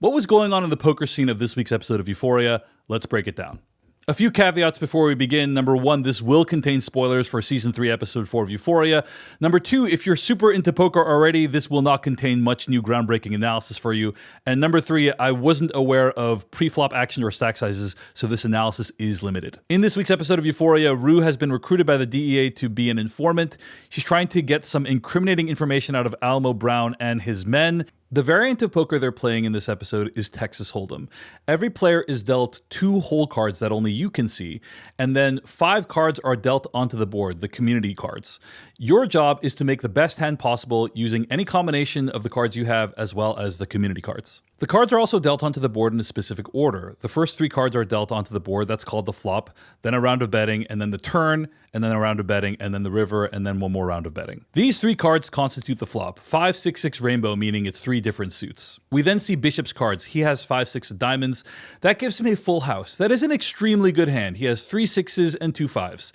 What was going on in the poker scene of this week's episode of Euphoria? Let's break it down. A few caveats before we begin. Number one, this will contain spoilers for Season 3, Episode 4 of Euphoria. Number two, if you're super into poker already, this will not contain much new groundbreaking analysis for you. And number three, I wasn't aware of pre-flop action or stack sizes, so this analysis is limited. In this week's episode of Euphoria, Rue has been recruited by the DEA to be an informant. She's trying to get some incriminating information out of Alamo Brown and his men. The variant of poker they're playing in this episode is Texas Hold'em. Every player is dealt 2 hole cards that only you can see, and then 5 cards are dealt onto the board, the community cards. Your job is to make the best hand possible using any combination of the cards you have as well as the community cards. The cards are also dealt onto the board in a specific order. The first 3 cards are dealt onto the board, that's called the flop, then a round of betting, and then the turn, and then a round of betting, and then the river, and then one more round of betting. These 3 cards constitute the flop. 5, 6, 6 rainbow, meaning it's 3 different suits. We then see Bishop's cards. He has 5, 6 diamonds. That gives him a full house. That is an extremely good hand. He has 3 6s and 2 5s.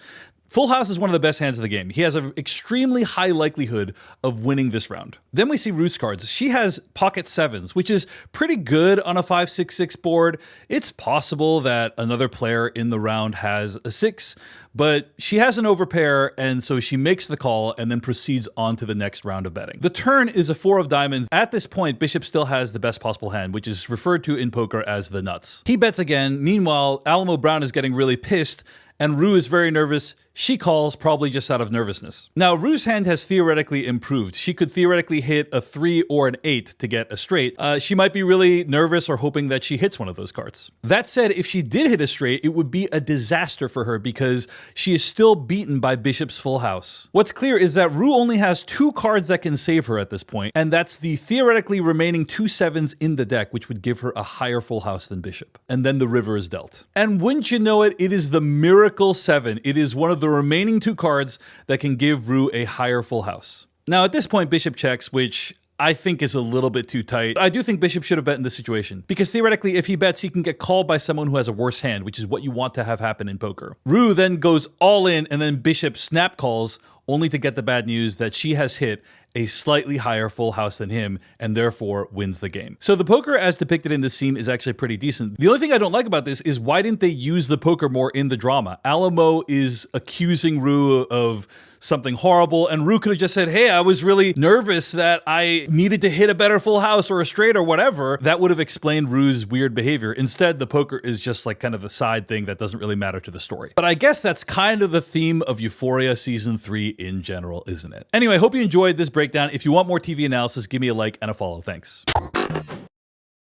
Full house is one of the best hands of the game. He has an extremely high likelihood of winning this round. Then we see Ruth's cards. She has pocket 7s, which is pretty good on a 5-6-6 board. It's possible that another player in the round has a 6, but she has an overpair, and so she makes the call and then proceeds on to the next round of betting. The turn is a 4 of diamonds. At this point, Bishop still has the best possible hand, which is referred to in poker as the nuts. He bets again. Meanwhile, Alamo Brown is getting really pissed, and Rue is very nervous. She calls, probably just out of nervousness. Now, Rue's hand has theoretically improved. She could theoretically hit a 3 or an 8 to get a straight. She might be really nervous or hoping that she hits one of those cards. That said, if she did hit a straight, it would be a disaster for her because she is still beaten by Bishop's full house. What's clear is that Rue only has 2 cards that can save her at this point, and that's the theoretically remaining 2 7s in the deck, which would give her a higher full house than Bishop. And then the river is dealt. And wouldn't you know it, it is the Miracle 7. It is one of the remaining 2 cards that can give Rue a higher full house. Now, at this point, Bishop checks, which I think is a little bit too tight. I do think Bishop should have bet in this situation, because theoretically, if he bets, he can get called by someone who has a worse hand, which is what you want to have happen in poker. Rue then goes all in, and then Bishop snap calls, only to get the bad news that she has hit a slightly higher full house than him, and therefore wins the game. So the poker as depicted in this scene is actually pretty decent. The only thing I don't like about this is why didn't they use the poker more in the drama? Alamo is accusing Rue of something horrible, and Rue could have just said, hey, I was really nervous that I needed to hit a better full house or a straight or whatever. That would have explained Rue's weird behavior. Instead, the poker is just like kind of a side thing that doesn't really matter to the story. But I guess that's kind of the theme of Euphoria Season 3 in general, isn't it? Anyway, I hope you enjoyed this breakdown. If you want more TV analysis, give me a like and a follow. Thanks.